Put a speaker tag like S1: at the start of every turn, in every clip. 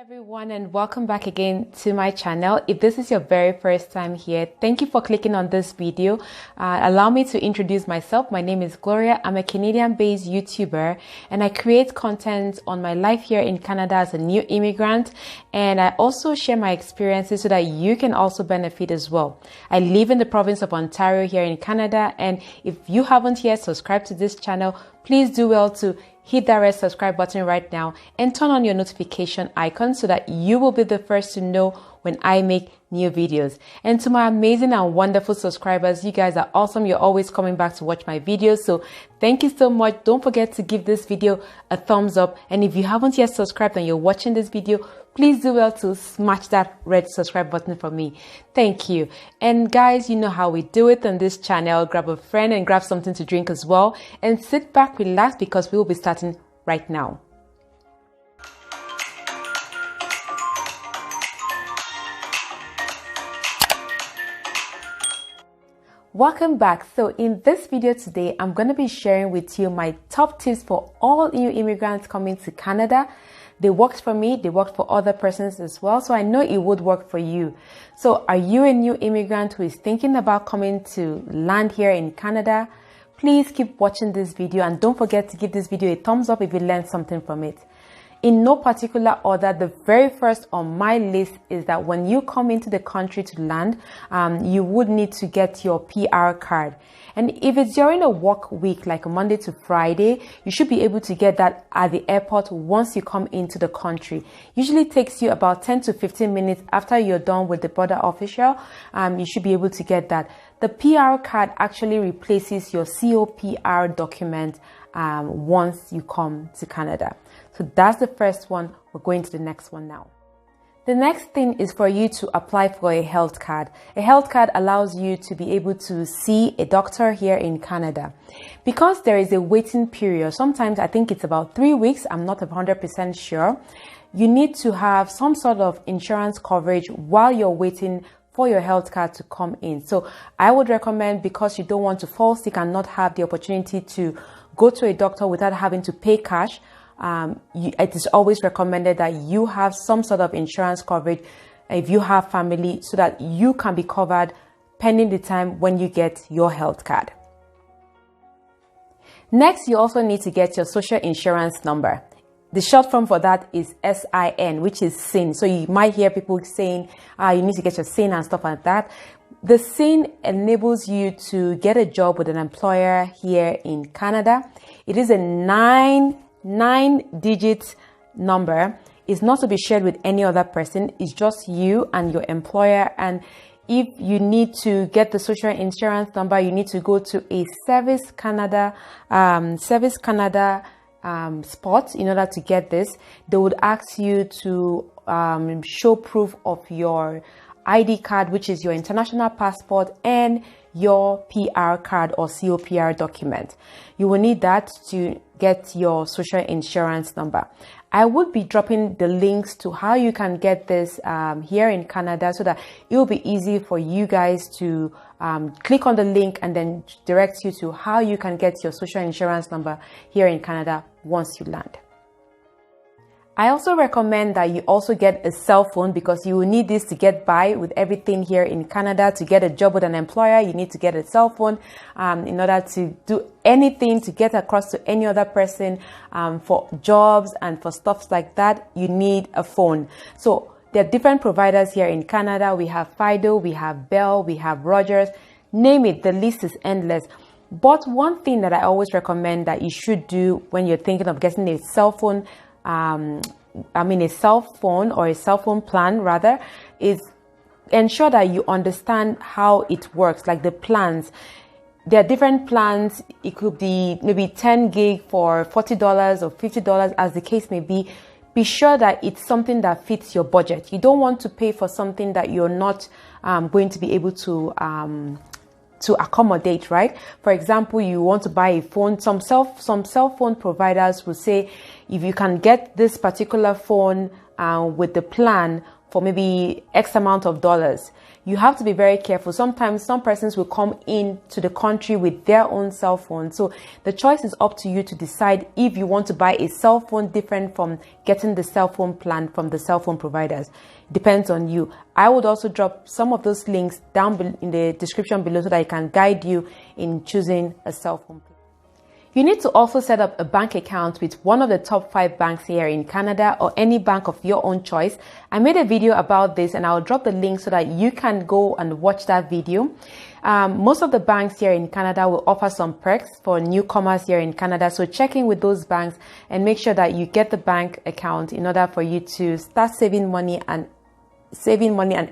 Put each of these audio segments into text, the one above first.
S1: Everyone, and welcome back again to my channel. If this is your very first time here, thank you for clicking on this video. Allow me to introduce myself. My name is Gloria. I'm a Canadian-based YouTuber and I create content on my life here in Canada as a new immigrant, and I also share my experiences so that you can also benefit as well. I live in the province of Ontario here in Canada, and if you haven't yet subscribed to this channel, please do well to hit that red subscribe button right now and turn on your notification icon so that you will be the first to know when I make new videos. And to my amazing and wonderful subscribers, you guys are awesome. You're always coming back to watch my videos. So thank you so much. Don't forget to give this video a thumbs up. And if you haven't yet subscribed and you're watching this video, please do well to smash that red subscribe button for me. Thank you. And guys, you know how we do it on this channel. Grab a friend and grab something to drink as well. And sit back, relax, because we will be starting right now. Welcome back. So in this video today, I'm going to be sharing with you my top tips for all new immigrants coming to Canada. They worked for me, they worked for other persons as well, so I know it would work for you. So are you a new immigrant who is thinking about coming to land here in Canada? Please keep watching this video and don't forget to give this video a thumbs up if you learned something from it. In no particular order, the very first on my list is that when you come into the country to land, you would need to get your PR card. And if it's during a work week, like Monday to Friday, you should be able to get that at the airport once you come into the country. Usually takes you about 10 to 15 minutes after you're done with the border official. You should be able to get that. The PR card actually replaces your COPR document once you come to Canada. So that's the first one. We're going to the next one now. The next thing is for you to apply for a health card. A health card allows you to be able to see a doctor here in Canada. Because there is a waiting period, sometimes I think it's about 3 weeks, I'm not 100% sure, you need to have some sort of insurance coverage while you're waiting for your health card to come in. So I would recommend, because you don't want to fall sick and not have the opportunity to go to a doctor without having to pay cash, it is always recommended that you have some sort of insurance coverage if you have family, so that you can be covered pending the time when you get your health card. Next, you also need to get your social insurance number. The short form for that is SIN, which is SIN. So you might hear people saying, you need to get your SIN and stuff like that. The SIN enables you to get a job with an employer here in Canada. It is a nine-digit number. Is not to be shared with any other person. It's just you and your employer. And if you need to get the social insurance number, you need to go to a Service Canada spot in order to get this. They would ask you to show proof of your ID card, which is your international passport, and your PR card or COPR document. You will need that to get your social insurance number. I would be dropping the links to how you can get this here in Canada, so that it will be easy for you guys to click on the link and then direct you to how you can get your social insurance number here in Canada once you land. I also recommend that you also get a cell phone, because you will need this to get by with everything here in Canada. To get a job with an employer, you need to get a cell phone in order to do anything, to get across to any other person for jobs and for stuff like that. You need a phone. So there are different providers here in Canada. We have Fido, we have Bell, we have Rogers, name it, the list is endless. But one thing that I always recommend that you should do when you're thinking of getting a cell phone, a cell phone or a cell phone plan rather, is ensure that you understand how it works, like the plans. There are different plans. It could be maybe 10 gig for $40 or $50, as the case may be. Be sure that it's something that fits your budget. You don't want to pay for something that you're not going to be able to accommodate, right? For example, you want to buy a phone. Some cell phone providers will say, if you can get this particular phone with the plan for maybe X amount of dollars. You have to be very careful. Sometimes some persons will come into the country with their own cell phone. So the choice is up to you to decide if you want to buy a cell phone different from getting the cell phone plan from the cell phone providers. Depends on you. I would also drop some of those links down in the description below so that I can guide you in choosing a cell phone plan. You need to also set up a bank account with one of the top 5 banks here in Canada or any bank of your own choice. I made a video about this and I'll drop the link so that you can go and watch that video. Most of the banks here in Canada will offer some perks for newcomers here in Canada. So check in with those banks and make sure that you get the bank account in order for you to start saving money and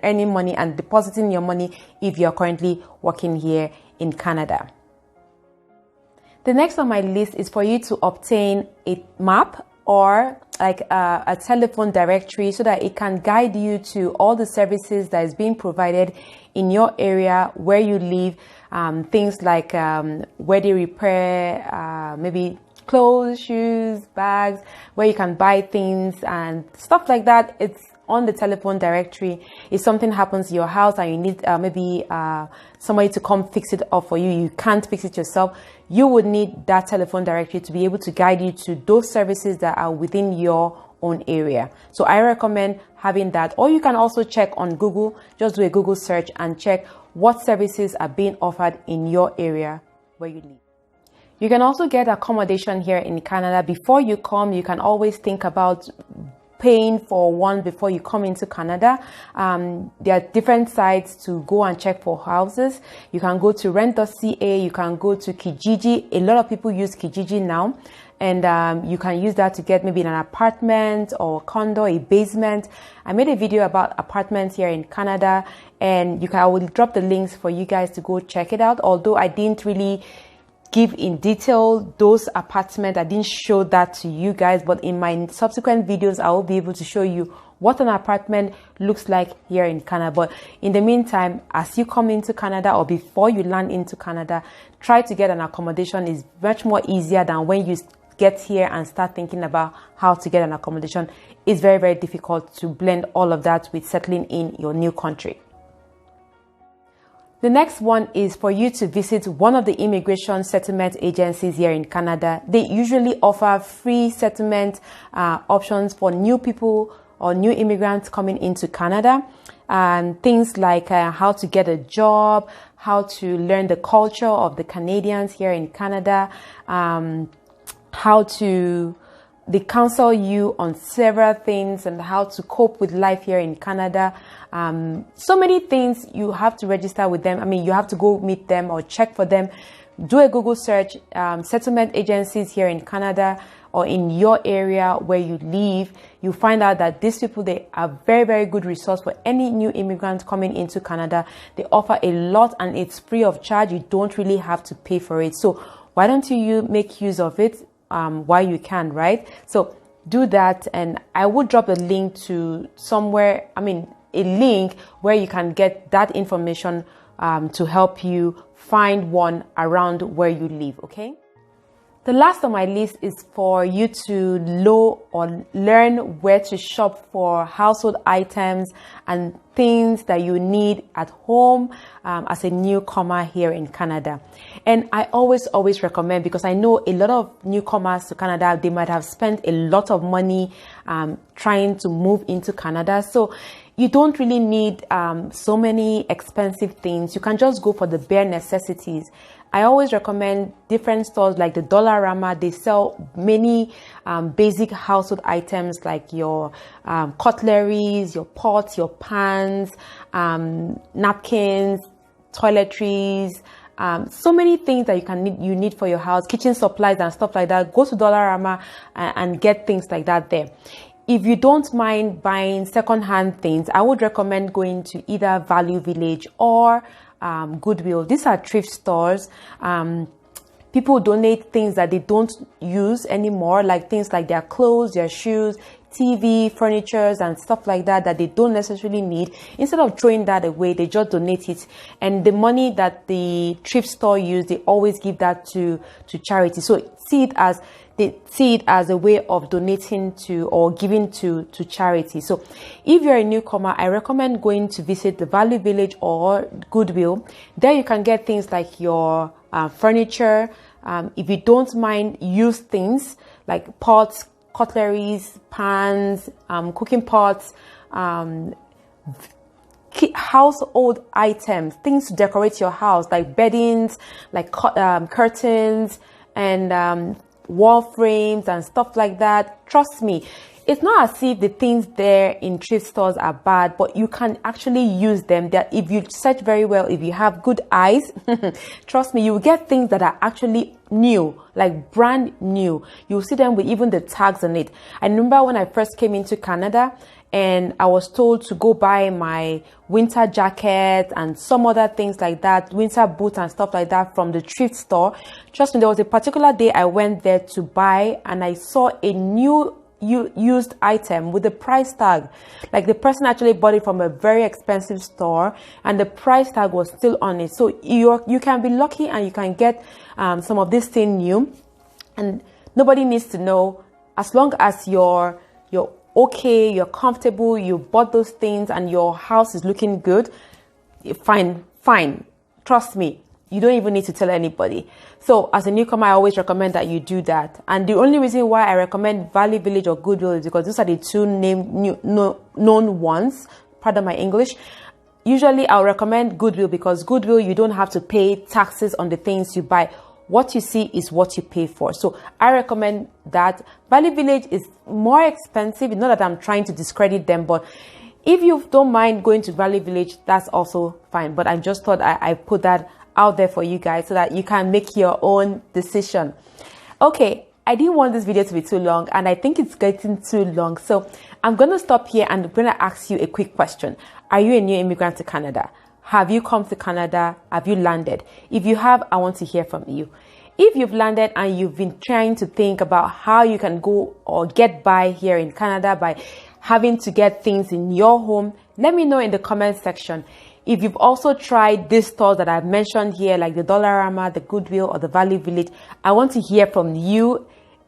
S1: earning money and depositing your money if you're currently working here in Canada. The next on my list is for you to obtain a map or like a telephone directory so that it can guide you to all the services that is being provided in your area where you live. Things like where they repair, maybe clothes, shoes, bags, where you can buy things and stuff like that. It's on the telephone directory. If something happens to your house and you need maybe somebody to come fix it up for you, you can't fix it yourself, you would need that telephone directory to be able to guide you to those services that are within your own area. So I recommend having that. Or you can also check on Google, just do a Google search and check what services are being offered in your area where you live. You can also get accommodation here in Canada. Before you come, you can always think about paying for one before you come into Canada. There are different sites to go and check for houses. You can go to rent.ca, you can go to Kijiji. A lot of people use Kijiji now, and you can use that to get maybe an apartment or condo, a basement. I made a video about apartments here in Canada, and I will drop the links for you guys to go check it out. Although I didn't really give in detail those apartments, I didn't show that to you guys, but in my subsequent videos I will be able to show you what an apartment looks like here in Canada. But in the meantime, as you come into Canada or before you land into Canada, try to get an accommodation. Is much more easier than when you get here and start thinking about how to get an accommodation. It's very, very difficult to blend all of that with settling in your new country. The next one is for you to visit one of the immigration settlement agencies here in Canada. They usually offer free settlement options for new people or new immigrants coming into Canada. Things like how to get a job, how to learn the culture of the Canadians here in Canada, they counsel you on several things and how to cope with life here in Canada. So many things. You have to register with them. I mean, you have to go meet them or check for them. Do a Google search, settlement agencies here in Canada or in your area where you live. You find out that these people, they are very, very good resource for any new immigrant coming into Canada. They offer a lot and it's free of charge. You don't really have to pay for it. So why don't you make use of it while you can, right? So do that, and I will drop a link to somewhere, a link where you can get that information to help you find one around where you live, okay? The last on my list is for you to know or learn where to shop for household items and things that you need at home as a newcomer here in Canada. And I always recommend, because I know a lot of newcomers to Canada, they might have spent a lot of money trying to move into Canada. So you don't really need so many expensive things. You can just go for the bare necessities. I always recommend different stores like the Dollarama. They sell many basic household items like your cutleries, your pots, your pans, napkins, toiletries, so many things that you need for your house, kitchen supplies and stuff like that. Go to Dollarama and get things like that there. If you don't mind buying secondhand things, I would recommend going to either Value Village or Goodwill. These are thrift stores. People donate things that they don't use anymore, like things like their clothes, their shoes, TV, furnitures, and stuff like that they don't necessarily need. Instead of throwing that away, they just donate it. And the money that the thrift store use, they always give that to charity. So see it as they see it as a way of donating to or giving to charity. So if you're a newcomer, I recommend going to visit the Value Village or Goodwill. There you can get things like your furniture. If you don't mind, used things like pots, cutleries, pans, cooking pots, household items, things to decorate your house, like beddings, like curtains, and wall frames and stuff like that. Trust me, it's not as if the things there in thrift stores are bad, but you can actually use them. That if you search very well, if you have good eyes, trust me, you will get things that are actually new, like brand new. You'll see them with even the tags on it. I remember when I first came into Canada and I was told to go buy my winter jacket and some other things like that, winter boots and stuff like that from the thrift store. Trust me, there was a particular day I went there to buy and I saw a new used item with the price tag. Like the person actually bought it from a very expensive store and the price tag was still on it. So you can be lucky and you can get some of this thing new, and nobody needs to know. As long as you're okay, you're comfortable, you bought those things and your house is looking good, fine. Trust me, you don't even need to tell anybody. So as a newcomer, I always recommend that you do that. And the only reason why I recommend Value Village or Goodwill is because those are the two known ones. Pardon my English. Usually I'll recommend Goodwill because Goodwill, you don't have to pay taxes on the things you buy. What you see is what you pay for. So I recommend that. Value Village is more expensive. Not that I'm trying to discredit them, but if you don't mind going to Value Village, that's also fine. But I just thought I put that out there for you guys so that you can make your own decision. Okay, I didn't want this video to be too long and I think it's getting too long. So I'm going to stop here and I'm going to ask you a quick question. Are you a new immigrant to Canada? Have you come to Canada? Have you landed? If you have, I want to hear from you. If you've landed and you've been trying to think about how you can go or get by here in Canada by having to get things in your home, let me know in the comment section. If you've also tried these stores that I've mentioned here, like the Dollarama, the Goodwill, or the Value Village, I want to hear from you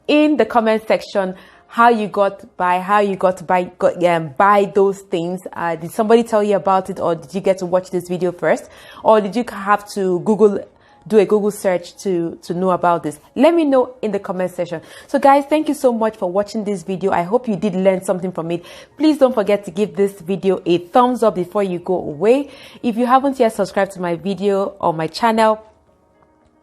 S1: in the comment section. How you got to buy those things. Did somebody tell you about it, or did you get to watch this video first, or did you have to do a Google search to know about this? Let me know in the comment section. So guys, thank you so much for watching this video. I hope you did learn something from it. Please don't forget to give this video a thumbs up before you go away. If you haven't yet subscribed to my video or my channel,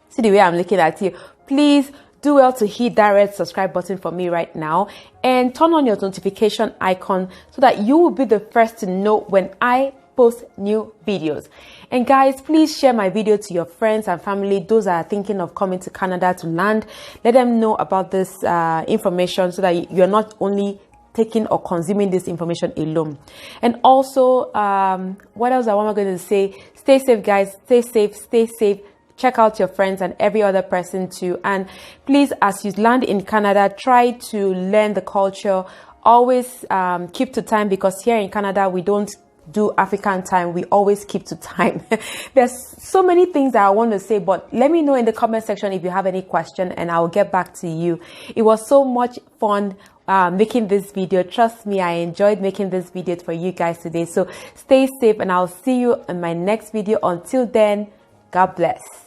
S1: see the way I'm looking at you, please do well to hit that red subscribe button for me right now and turn on your notification icon so that you will be the first to know when I post new videos. And guys, please share my video to your friends and family, those that are thinking of coming to Canada to land. Let them know about this information so that you're not only taking or consuming this information alone. And also, what else am I going to say? Stay safe, guys. Stay safe. Check out your friends and every other person too. And please, as you land in Canada, try to learn the culture. Always keep to time, because here in Canada, we don't do African time. We always keep to time. There's so many things that I want to say, but let me know in the comment section if you have any question and I'll get back to you. It was so much fun making this video. Trust me, I enjoyed making this video for you guys today. So stay safe and I'll see you in my next video. Until then, God bless.